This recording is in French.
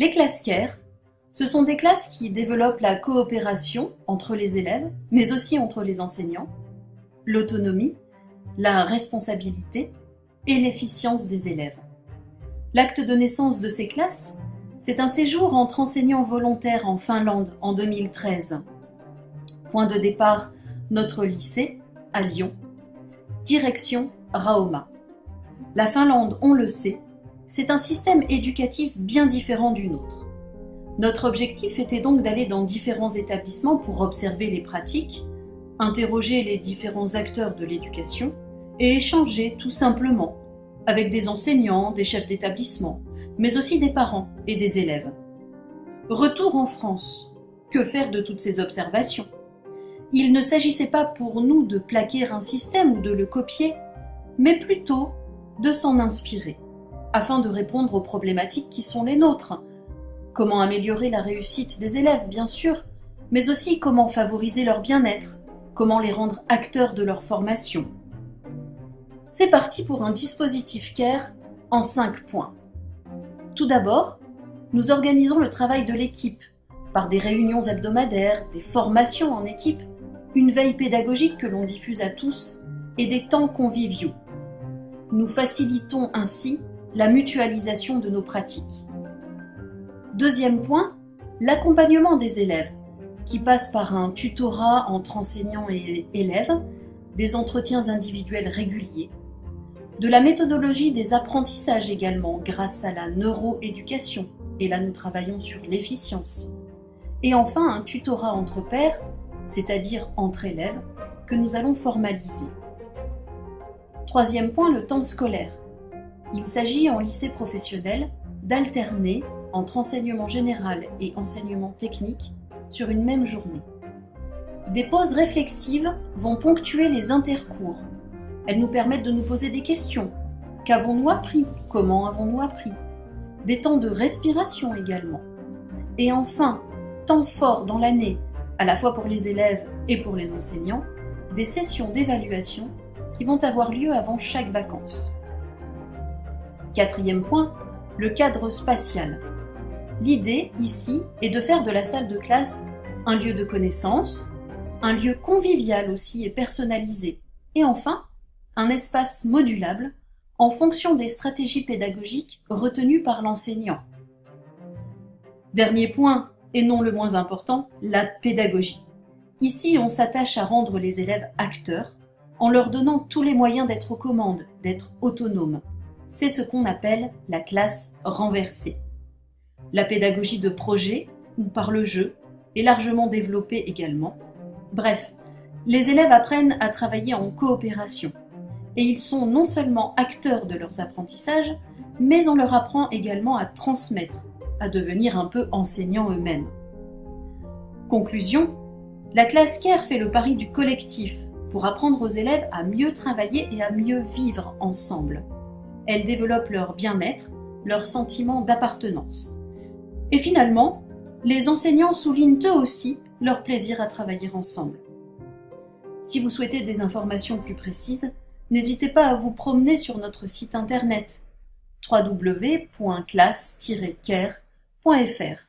Les classes CARE, ce sont des classes qui développent la coopération entre les élèves, mais aussi entre les enseignants, l'autonomie, la responsabilité et l'efficience des élèves. L'acte de naissance de ces classes, c'est un séjour entre enseignants volontaires en Finlande en 2013. Point de départ, notre lycée, à Lyon. Direction, Rauma. La Finlande, on le sait, c'est un système éducatif bien différent du nôtre. Notre objectif était donc d'aller dans différents établissements pour observer les pratiques, interroger les différents acteurs de l'éducation et échanger tout simplement avec des enseignants, des chefs d'établissement, mais aussi des parents et des élèves. Retour en France. Que faire de toutes ces observations ? Il ne s'agissait pas pour nous de plaquer un système ou de le copier, mais plutôt de s'en inspirer, afin de répondre aux problématiques qui sont les nôtres. Comment améliorer la réussite des élèves, bien sûr, mais aussi comment favoriser leur bien-être, comment les rendre acteurs de leur formation. C'est parti pour un dispositif CARE en 5 points. Tout d'abord, nous organisons le travail de l'équipe par des réunions hebdomadaires, des formations en équipe, une veille pédagogique que l'on diffuse à tous et des temps conviviaux. Nous facilitons ainsi la mutualisation de nos pratiques. Deuxième point, l'accompagnement des élèves, qui passe par un tutorat entre enseignants et élèves, des entretiens individuels réguliers, de la méthodologie des apprentissages également grâce à la neuroéducation, et là nous travaillons sur l'efficience, et enfin un tutorat entre pairs, c'est-à-dire entre élèves, que nous allons formaliser. Troisième point, le temps scolaire. Il s'agit en lycée professionnel d'alterner entre enseignement général et enseignement technique sur une même journée. Des pauses réflexives vont ponctuer les intercours. Elles nous permettent de nous poser des questions. Qu'avons-nous appris ? Comment avons-nous appris ? Des temps de respiration également. Et enfin, temps fort dans l'année, à la fois pour les élèves et pour les enseignants, des sessions d'évaluation qui vont avoir lieu avant chaque vacances. Quatrième point, le cadre spatial. L'idée, ici, est de faire de la salle de classe un lieu de connaissance, un lieu convivial aussi et personnalisé, et enfin, un espace modulable en fonction des stratégies pédagogiques retenues par l'enseignant. Dernier point, et non le moins important, la pédagogie. Ici, on s'attache à rendre les élèves acteurs en leur donnant tous les moyens d'être aux commandes, d'être autonomes. C'est ce qu'on appelle la classe renversée. La pédagogie de projet, ou par le jeu, est largement développée également. Bref, les élèves apprennent à travailler en coopération. Et ils sont non seulement acteurs de leurs apprentissages, mais on leur apprend également à transmettre, à devenir un peu enseignants eux-mêmes. Conclusion, la classe CARE fait le pari du collectif pour apprendre aux élèves à mieux travailler et à mieux vivre ensemble. Elle développe leur bien-être, leur sentiment d'appartenance. Et finalement, les enseignants soulignent eux aussi leur plaisir à travailler ensemble. Si vous souhaitez des informations plus précises, n'hésitez pas à vous promener sur notre site internet www.classe-care.fr.